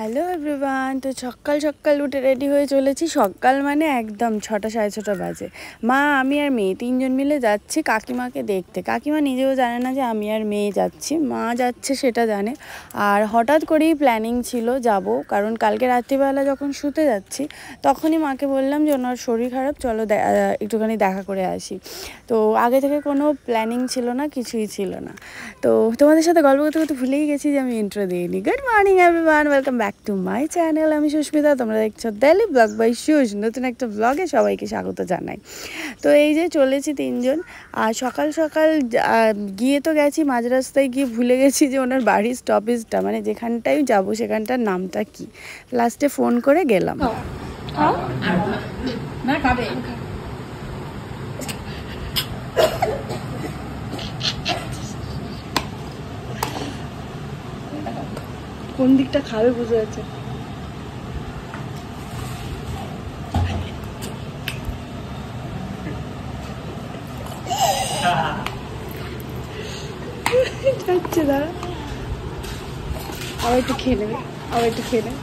Hello everyone. তো সকাল সকাল উঠে রেডি হয়ে চলেছি। সকাল মানে একদম 6টা সাড়ে 6টা বাজে। মা, আমি আর মেয়ে তিনজন মিলে যাচ্ছি কাকিমাকে দেখতে। কাকিমা নিজেও জানে না যে আমি আর মেয়ে যাচ্ছি, মা যাচ্ছে সেটা জানে। আর হঠাৎ করেই প্ল্যানিং ছিল যাব, কারণ কালকে রাত্রিবেলা যখন শুতে যাচ্ছি তখনই মাকে বললাম যে ওনার শরীর খারাপ, চলো একটুখানি দেখা করে আসি। তো আগে থেকে কোনো প্ল্যানিং ছিল না, কিছুই ছিল না। তো তোমাদের সাথে গল্প করতে করতে ভুলেই গেছি যে আমি ইন্ট্রো দিইনি। Good morning everyone, welcome back to my channel. আমি সুস্মিতা, তোমরা দেখছো ডেইলি ব্লগ বাই সুজ। নতুন একটা ব্লগে সবাইকে স্বাগত জানাই। তো এই যে চলেছি তিনজন। আর সকাল সকাল গিয়ে তো গেছি, মাঝ রাস্তায় গিয়ে ভুলে গেছি যে ওনার বাড়ির স্টপেজটা, মানে যেখানটায় যাবো সেখানটার নামটা কি। লাস্টে ফোন করে গেলাম। কোন দিকটা খাবে বুঝে যাচ্ছে। যাচ্ছে দাঁড়া, আবার একটু খেয়ে নেবে, আবার একটু খেয়ে নেবে।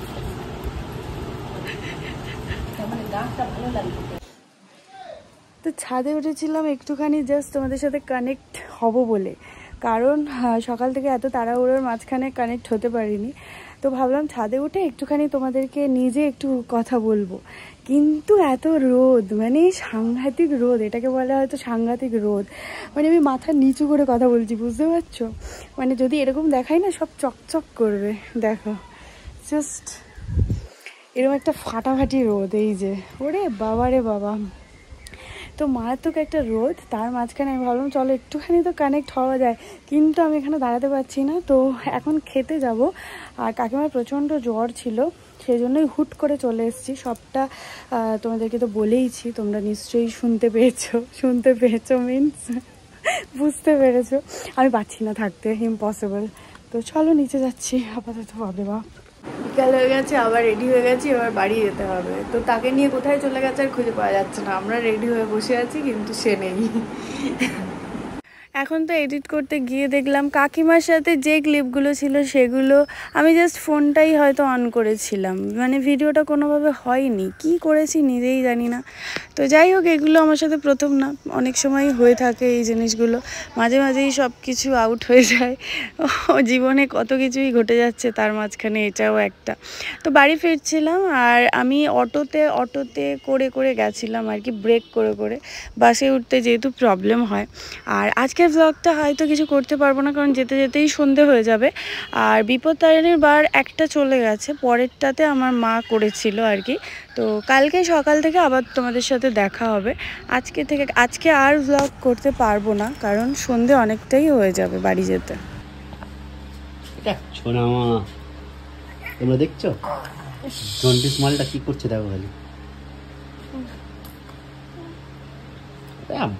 তো ছাদে উঠেছিলাম একটুখানি জাস্ট তোমাদের সাথে কানেক্ট হব বলে, কারণ সকাল থেকে এত তাড়াহুড়োর মাঝখানে কানেক্ট হতে পারিনি। তো ভাবলাম ছাদে উঠে একটুখানি তোমাদেরকে নিজে একটু কথা বলবো। কিন্তু এত রোদ, মানে সাংঘাতিক রোদ, এটাকে বলা হয়তো সাংঘাতিক রোদ। মানে আমি মাথা নিচু করে কথা বলছি, বুঝতে পারছো? মানে যদি এরকম দেখাই না সব চকচক করবে। দেখো জাস্ট এরকম একটা ফাটাফাটি রোদ, এই যে, ওরে বাবা রে বাবা। তো মারাত্মক একটা রোদ, তার মাঝখানে আমি ভাবলাম চলো একটুখানি তো কানেক্ট হওয়া যায়। কিন্তু আমি এখানে দাঁড়াতে পারছি না, তো এখন খেতে যাব। আর কাকিমার প্রচণ্ড জ্বর ছিল, সেই জন্যই হুট করে চলে এসেছি। সবটা তোমাদেরকে তো বলেইছি, তোমরা নিশ্চয়ই শুনতে পেয়েছো মিনস বুঝতে পেরেছো। আমি পারছি না থাকতে, ইম্পসিবল। তো চলো নিচে যাচ্ছি আপাতত। বাপরে বাপ, বিকাল হয়ে গেছে, আবার রেডি হয়ে গেছি, এবার বাড়ি যেতে হবে। তো তাকে নিয়ে কোথায় চলে গেছে আর খুঁজে পাওয়া যাচ্ছে না। আমরা রেডি হয়ে বসে আছি কিন্তু সে নেই। এখন তো এডিট করতে গিয়ে দেখলাম কাকিমার সাথে যে ক্লিপগুলো ছিল সেগুলো আমি জাস্ট ফোনটাই হয়তো অন করেছিলাম, মানে ভিডিওটা কোনোভাবে হয়নি। কি করেছি নিজেই জানি না। তো যাই হোক, এগুলো আমার সাথে প্রথম না, অনেক সময় হয়ে থাকে এই জিনিসগুলো। মাঝে মাঝেই সব কিছু আউট হয়ে যায়। জীবনে কত কিছুই ঘটে যাচ্ছে, তার মাঝখানে এটাও একটা। তো বাড়ি ফিরছিলাম, আর আমি অটোতে করে গেছিলাম আর কি, ব্রেক করে। বাসে উঠতে যেহেতু প্রবলেম হয়। আর আজকের ব্লগটা হয়তো কিছু করতে পারবো না, কারণ যেতে যেতেই সন্ধে হয়ে যাবে। আর বিপত্তারিণীর বার একটা চলে গেছে, পরেরটাতে আমার মা করেছিল আর কি। তো কালকে সকাল থেকে আবার তোমাদের সাথে দেখা হবে। আজকে আর ব্লগ করতে পারবো না, কারণ সন্ধে অনেকটাই হয়ে যাবে বাড়ি যেতে। তোমরা দেখছো জন্ডিস মালটা কি করছে, দেখো খালি।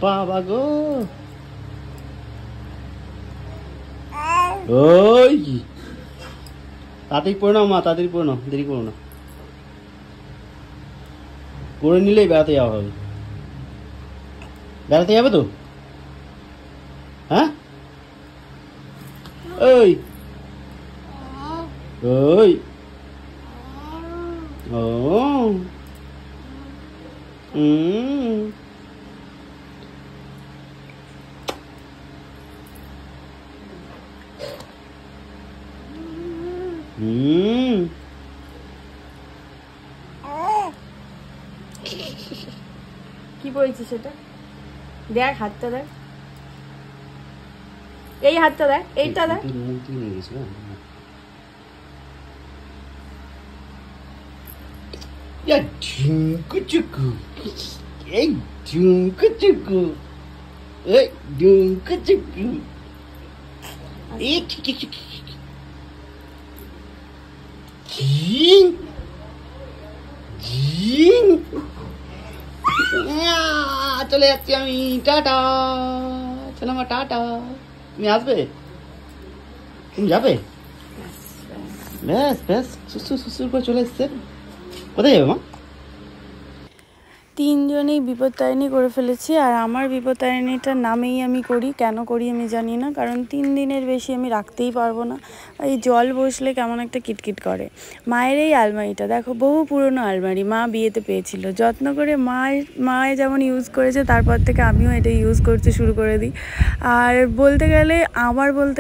বাবা গো, ওই তাড়াতাড়ি পড়ে নাও মা, তাড়াতাড়ি পড়ে নাও, দেরি করো না। পড়ে নিলেই বেড়াতে যাওয়া হবে। বেড়াতে যাবে তো? হ্যাঁ, ওই ওই ও কি বলছিস সেটা? দেখ হাতটা, দেখ এই হাতটা, দেখ এইটা, দেখ। চলে যাচ্ছি আমি, টাটা। চলো মা, টাটা। তুমি আসবে? তুমি যাবে? ব্যাস ব্যাস, সুসুর করে চলে এসছে। কোথায় যাবে মা? তিনজনেই বিপত্তারিণী করে ফেলেছি। আর আমার বিপত্তারিণীটার নামেই আমি করি, কেন করি আমি জানি না, কারণ 3 দিনের বেশি আমি রাখতেই পারবো না। এই জল বসলে কেমন একটা কিটকিট করে। মায়ের এই আলমারিটা দেখো, বহু পুরনো আলমারি, মা বিয়েতে পেয়েছিল, যত্ন করে মায়ে যেমন ইউজ করেছে তারপর থেকে আমিও এটা ইউজ করতে শুরু করে দিই। আর বলতে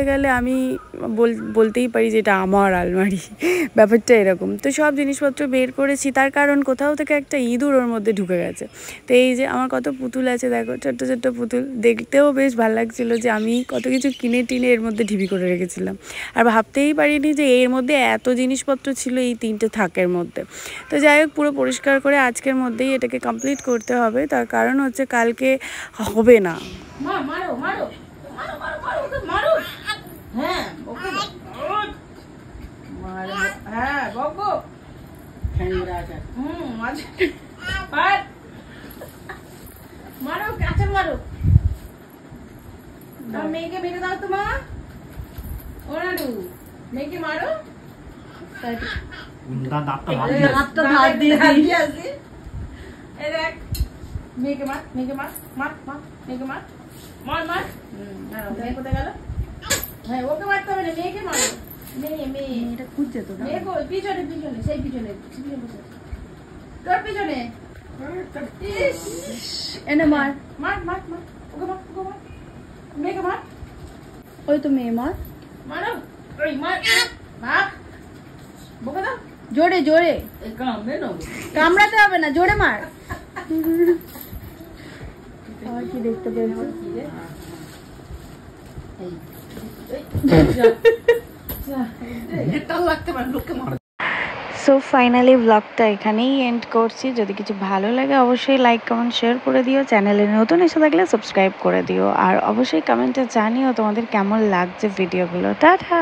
গেলে আমি বলতেই পারি যে এটা আমার আলমারি, ব্যাপারটা এরকম। তো সব জিনিসপত্র বের করেছি, তার কারণ কোথাও থেকে একটা ইঁদুর ওর মধ্যে ঢুকে গেছে। তো এই যে আমার কত পুতুল আছে দেখো, ছোট্ট ছোট্ট পুতুল, দেখতেও বেশ ভালো লাগছিলো যে আমি কত কিছু কিনে টিনে এর মধ্যে ঢিবি করে রেখেছিলাম। আর ভাবতেই পারিনি যে এর মধ্যে এত জিনিসপত্র ছিল এই 3টে থাকের মধ্যে। তো যাই হোক, পুরো পরিষ্কার করে আজকের মধ্যেই এটাকে কমপ্লিট করতে হবে, তার কারণ হচ্ছে কালকে হবে না। মেয়েকে মেরে দাও তো মা, ওরা মেয়েকে মারো, মেয়েকে মার, মেয়েকে মার, মার মার, মেয়েকে মার, মার মার। মেয়ে কোথায় গেল? হ্যাঁ, ওকে মারতে হবে না, মেয়েকে মারো। মেয়ে এটা খুঁজছে তো, মেয়ে পিছনে পিছনে, সেই পিছনে তোর পিছনে, এনে মার মার মার মার, ওকে মার, ওকে মার, মেয়েকে মার। ওই তো মেয়ে, মার, মারো, ওই মার মার, বকে দাও জোরে জোরে, কামড়াতে হবে না, জোরে মার। আর কি দেখতে পেয়েছো? সো ফাইনালি ব্লগটা এখানেই এন্ড করছি। যদি কিছু ভালো লাগে অবশ্যই লাইক কমেন্ট শেয়ার করে দিও, চ্যানেলে নতুন এসে থাকলে সাবস্ক্রাইব করে দিও, আর অবশ্যই কমেন্টে জানিও তোমাদের কেমন লাগছে ভিডিওগুলো। টাটা।